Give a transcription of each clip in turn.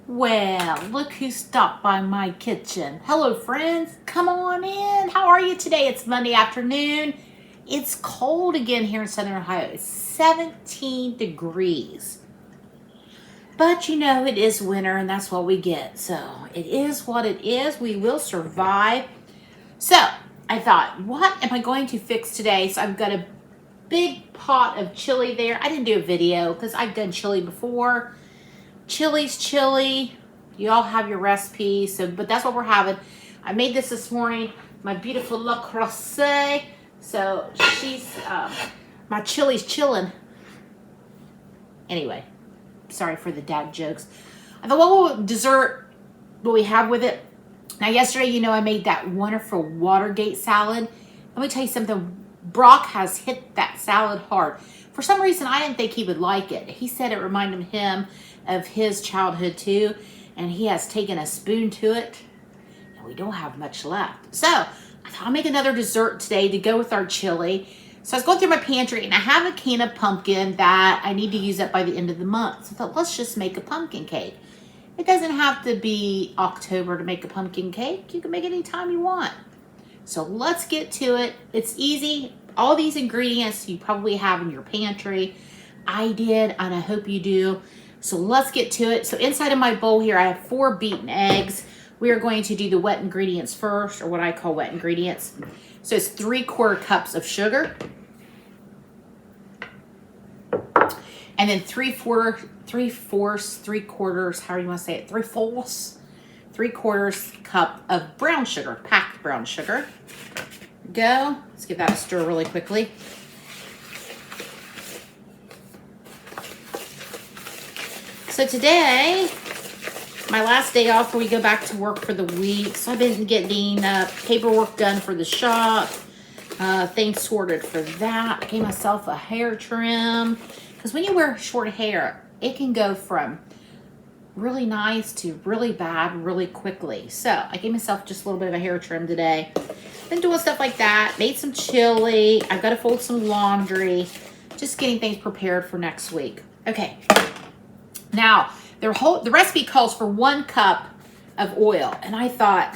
Well, look who stopped by my kitchen. Hello, friends. Come on in. How are you today? It's Monday afternoon. It's cold again here in Southern Ohio. It's 17 degrees. But you know, it is winter and that's what we get. So it is what it is. We will survive. So I thought, what am I going to fix today? So I've got a big pot of chili there. I didn't do a video because I've done chili before. Chili's chili. You all have your recipe, but that's what we're having. I made this morning. My beautiful La Crosse. So my chili's chilling. Anyway, sorry for the dad jokes. I thought, what dessert will we have with it? Now, yesterday, you know, I made that wonderful Watergate salad. Let me tell you something. Brock has hit that salad hard. For some reason, I didn't think he would like it. He said it reminded him of his childhood too, and he has taken a spoon to it, and we don't have much left. So I thought I'll make another dessert today to go with our chili. So I was going through my pantry, and I have a can of pumpkin that I need to use up by the end of the month. So I thought, let's just make a pumpkin cake. It doesn't have to be October to make a pumpkin cake. You can make it anytime you want. So let's get to it. It's easy. All these ingredients you probably have in your pantry. I did, and I hope you do. So let's get to it. So inside of my bowl here, I have 4 beaten eggs. We are going to do the wet ingredients first, or what I call wet ingredients. So it's 3/4 cups of sugar. And then 3/4, however you want to say it, 3/4 cup of brown sugar, packed brown sugar. Go. Let's give that a stir really quickly. So today, my last day off before we go back to work for the week. So I've been getting paperwork done for the shop, things sorted for that. I gave myself a hair trim. Because when you wear short hair, it can go from really nice to really bad really quickly. So I gave myself just a little bit of a hair trim today. Been doing stuff like that. Made some chili. I've got to fold some laundry. Just getting things prepared for next week. Okay. Now, the recipe calls for 1 cup of oil. And I thought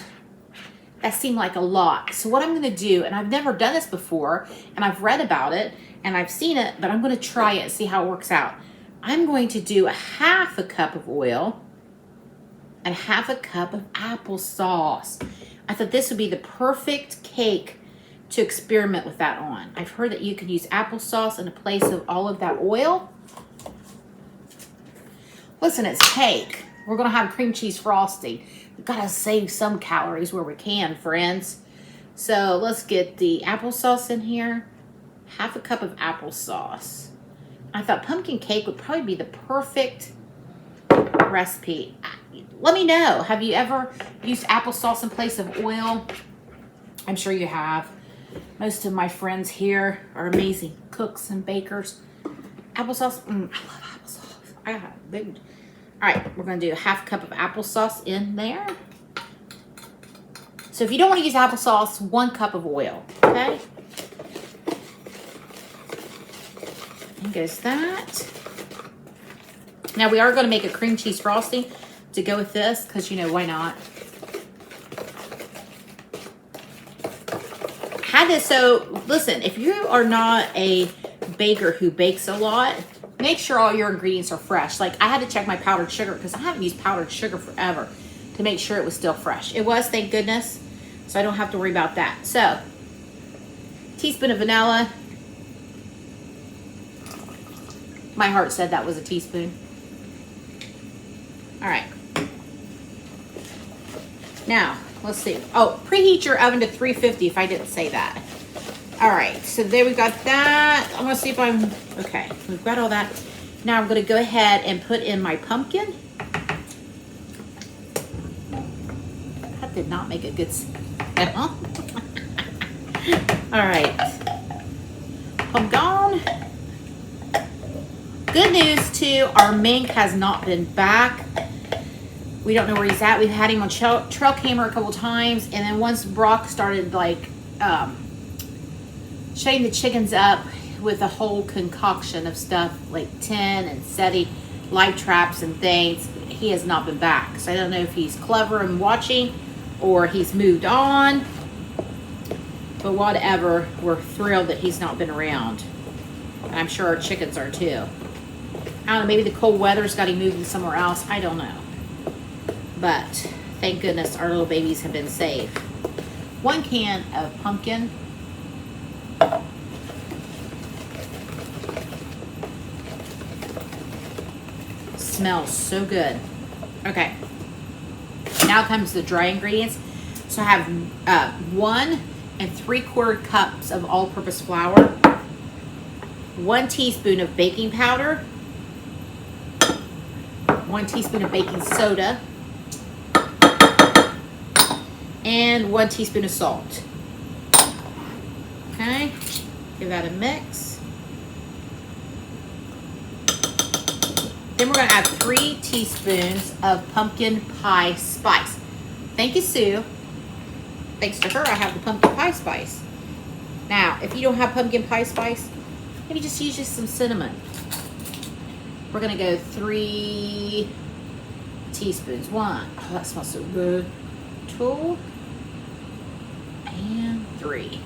that seemed like a lot. So what I'm going to do, and I've never done this before, and I've read about it, and I've seen it, but I'm going to try it and see how it works out. I'm going to do 1/2 cup of oil and 1/2 cup of applesauce. I thought this would be the perfect cake to experiment with that on. I've heard that you can use applesauce in place of all of that oil. Listen, it's cake. We're going to have cream cheese frosting. We've got to save some calories where we can, friends. So let's get the applesauce in here. 1/2 cup of applesauce. I thought pumpkin cake would probably be the perfect recipe. Let me know. Have you ever used applesauce in place of oil? I'm sure you have. Most of my friends here are amazing cooks and bakers. Applesauce. I love applesauce. I got a big. All right, we're going to do 1/2 cup of applesauce in there. So if you don't want to use applesauce, 1 cup of oil. Okay. And goes that. Now we are going to make a cream cheese frosting to go with this because, you know, why not? Had this, so listen, if you are not a baker who bakes a lot, make sure all your ingredients are fresh. Like I had to check my powdered sugar because I haven't used powdered sugar forever to make sure it was still fresh. It was, thank goodness. So I don't have to worry about that. So, teaspoon of vanilla. My heart said that was a teaspoon. All right. Now, let's see. Oh, preheat your oven to 350 if I didn't say that. All right, so there we got that. I'm gonna see if I'm, okay, we've got all that. Now I'm gonna go ahead and put in my pumpkin. That did not make a good smell. All right, pumpkin. Good news too, our mink has not been back. We don't know where he's at. We've had him on trail camera a couple times, and then once Brock started like shutting the chickens up with a whole concoction of stuff like tin and setting light traps and things, he has not been back. So I don't know if he's clever and watching or he's moved on. But whatever, we're thrilled that he's not been around. And I'm sure our chickens are too. I don't know, maybe the cold weather's got him moving somewhere else. I don't know. But thank goodness our little babies have been safe. 1 can of pumpkin. Smells so good. Okay. Now comes the dry ingredients. So I have 1 3/4 cups of all-purpose flour, 1 teaspoon of baking powder, 1 teaspoon of baking soda, and 1 teaspoon of salt. Okay, give that a mix. Then we're going to add 3 teaspoons of pumpkin pie spice. Thank you, Sue. Thanks to her, I have the pumpkin pie spice. Now, if you don't have pumpkin pie spice, maybe just use some cinnamon. We're going to go 3 teaspoons. 1. Oh, that smells so good. 2. And 3.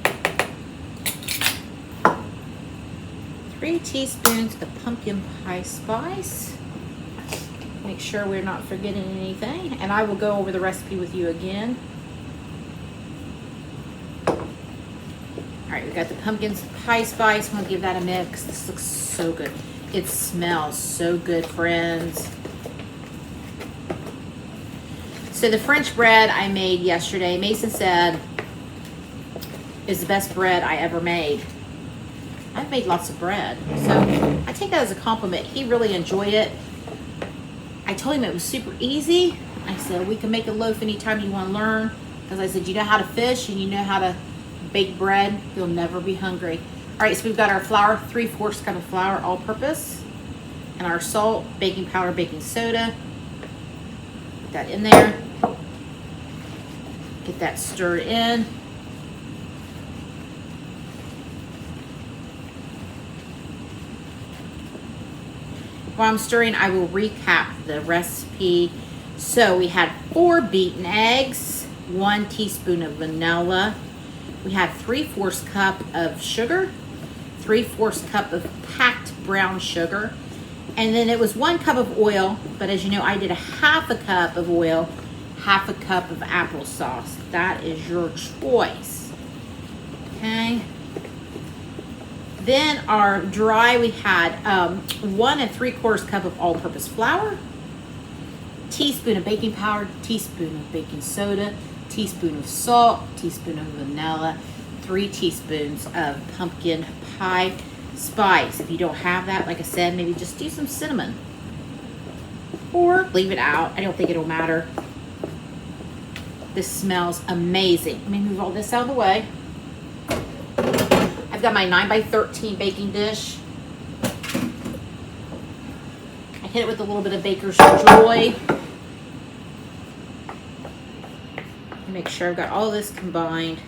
3 teaspoons of pumpkin pie spice. Make sure we're not forgetting anything. And I will go over the recipe with you again. All right, we got the pumpkin pie spice. I'm gonna give that a mix. This looks so good. It smells so good, friends. So the French bread I made yesterday, Mason said, is the best bread I ever made. I've made lots of bread, so I take that as a compliment. He really enjoyed it. I told him it was super easy. I said, we can make a loaf anytime you want to learn. Because I said, you know how to fish and you know how to bake bread, you'll never be hungry. All right, so we've got our flour, 3/4 cup of flour, all-purpose, and our salt, baking powder, baking soda. Put that in there. Get that stirred in. While I'm stirring, I will recap the recipe. So we had 4 beaten eggs, 1 teaspoon of vanilla. We had 3/4 cup of sugar, 3/4 cup of packed brown sugar, and then it was 1 cup of oil. But as you know, I did a 1/2 cup of oil, 1/2 cup of applesauce. That is your choice. Okay. Then our dry, we had 1 3/4 cup of all-purpose flour, teaspoon of baking powder, teaspoon of baking soda, teaspoon of salt, teaspoon of vanilla, 3 teaspoons of pumpkin pie spice. If you don't have that, like I said, maybe just do some cinnamon or leave it out. I don't think it'll matter. This smells amazing. Let me move all this out of the way. I've got my 9x13 baking dish. I hit it with a little bit of Baker's Joy. Make sure I've got all this combined.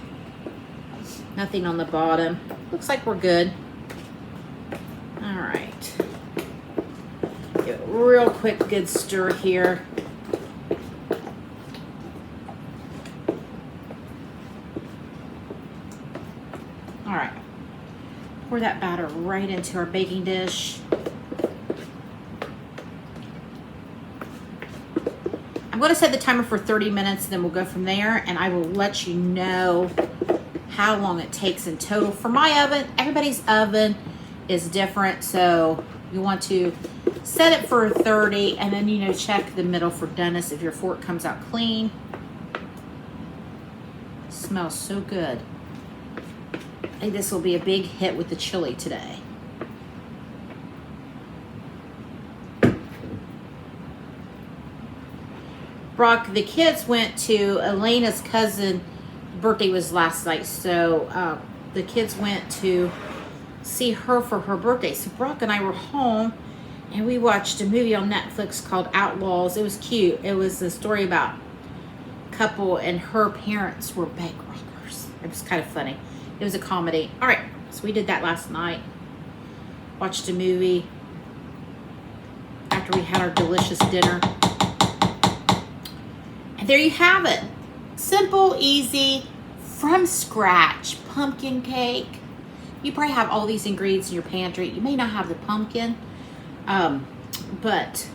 Nothing on the bottom. Looks like we're good. All right. Give it a real quick good stir here. All right. Pour that batter right into our baking dish. I'm going to set the timer for 30 minutes, then we'll go from there, and I will let you know how long it takes in total. For my oven, everybody's oven is different, so you want to set it for 30, and then, you know, check the middle for doneness if your fork comes out clean. It smells so good. I think this will be a big hit with the chili today. Brock, the kids went to Elena's cousin. Birthday was last night, so the kids went to see her for her birthday. So Brock and I were home, and we watched a movie on Netflix called Outlaws. It was cute. It was a story about a couple, and her parents were bank robbers. It was kind of funny. It was a comedy. All right, so we did that last night. Watched a movie after we had our delicious dinner. there you have it. Simple, easy, from scratch pumpkin cake. You probably have all these ingredients in your pantry. You may not have the pumpkin, but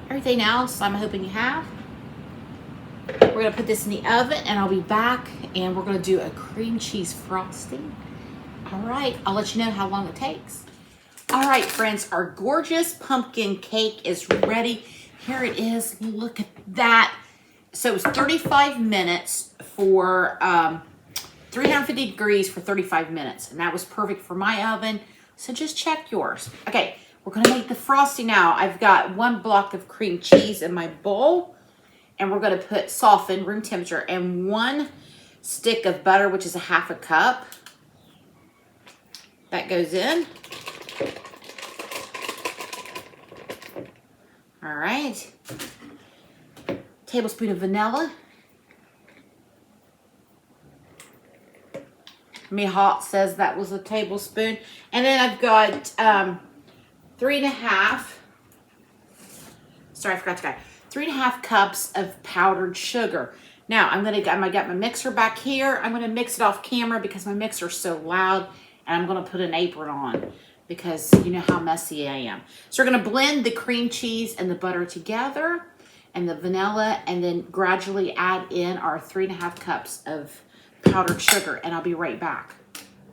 everything else I'm hoping you have. We're gonna put this in the oven and I'll be back and we're gonna do a cream cheese frosting. All right, I'll let you know how long it takes. All right, friends, our gorgeous pumpkin cake is ready. Here it is, look at that. So it's 35 minutes for 350 degrees for 35 minutes. And that was perfect for my oven. So just check yours. Okay, we're gonna make the frosting now. I've got 1 block of cream cheese in my bowl. And we're gonna put softened room temperature and 1 stick of butter, which is a 1/2 cup. That goes in. All right. Tablespoon of vanilla. Me Hot says that was a tablespoon. And then I've got 3.5. Sorry, I forgot to go. 3.5 cups of powdered sugar. Now I got my mixer back here. I'm gonna mix it off camera because my mixer's so loud, and I'm gonna put an apron on because you know how messy I am. So we're gonna blend the cream cheese and the butter together and the vanilla, and then gradually add in our 3.5 cups of powdered sugar, and I'll be right back.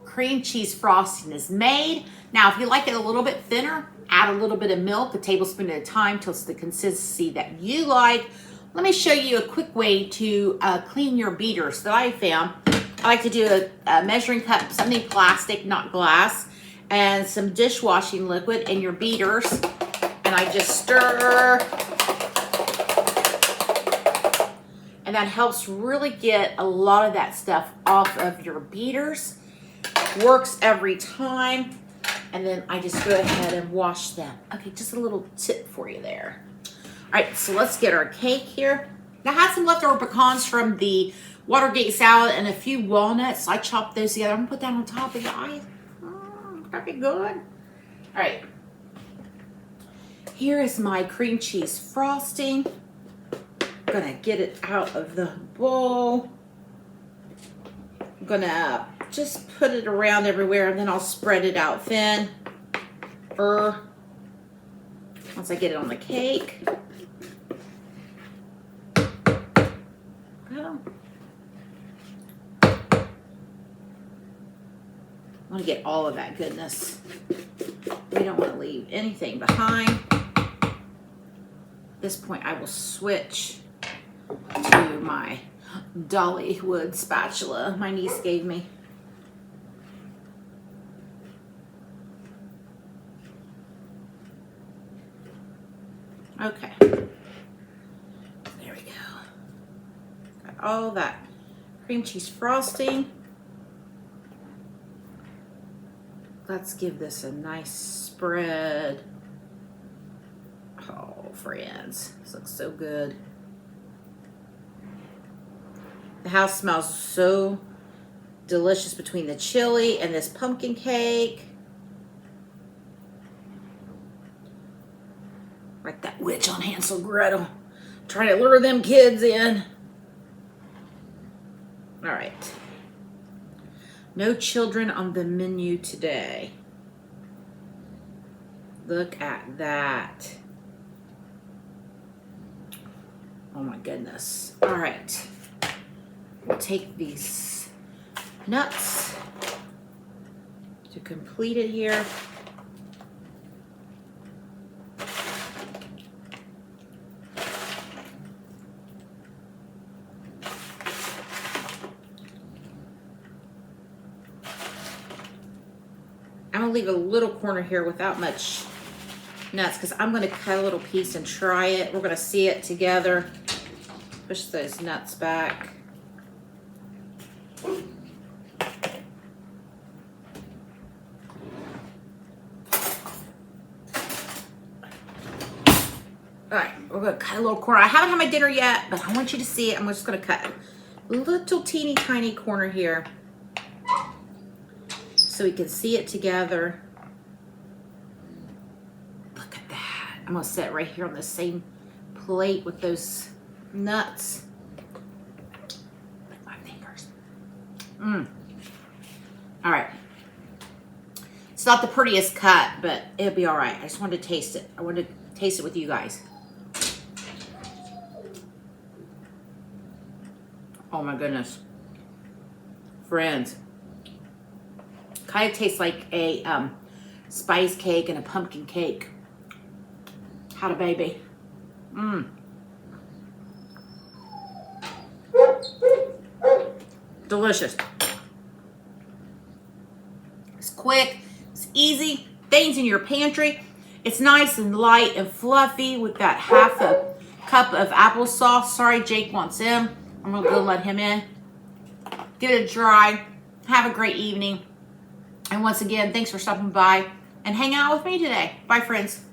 Cream cheese frosting is made. Now, if you like it a little bit thinner, add a little bit of milk, a tablespoon at a time, till it's the consistency that you like. Let me show you a quick way to clean your beaters that I found. I like to do a measuring cup, something plastic, not glass, and some dishwashing liquid in your beaters, and I just stir. And that helps really get a lot of that stuff off of your beaters. Works every time. And then I just go ahead and wash them. Okay, just a little tip for you there. All right, so let's get our cake here. Now I had some leftover pecans from the Watergate salad and a few walnuts. So I chopped those together. I'm gonna put that on top of the ice. That'd be good. All right. Here is my cream cheese frosting. I'm gonna get it out of the bowl. I'm gonna just put it around everywhere, and then I'll spread it out thin. Once I get it on the cake. Well, I want to get all of that goodness. We don't want to leave anything behind. At this point, I will switch to my Dollywood spatula my niece gave me. Okay, there we go. Got all that cream cheese frosting. Let's give this a nice spread. Oh, friends, this looks so good. The house smells so delicious between the chili and this pumpkin cake. Like that witch on Hansel and Gretel, trying to lure them kids in. All right. No children on the menu today. Look at that. Oh my goodness. All right. We'll take these nuts to complete it here. I'm gonna leave a little corner here without much nuts because I'm gonna cut a little piece and try it. We're gonna see it together. Push those nuts back. All right, we're gonna cut a little corner. I haven't had my dinner yet, but I want you to see it. I'm just gonna cut a little teeny tiny corner here so we can see it together. Look at that. I'm gonna set it right here on the same plate with those nuts. All right. It's not the prettiest cut, but it'll be all right. I just wanted to taste it. I wanted to taste it with you guys. Oh my goodness. Friends. Kind of tastes like a spice cake and a pumpkin cake. Had a baby. Delicious. It's quick. It's easy. Things in your pantry. It's nice and light and fluffy with that half a cup of applesauce. Sorry, Jake wants in. I'm going to go let him in. Give it a try. Have a great evening. And once again, thanks for stopping by and hang out with me today. Bye, friends.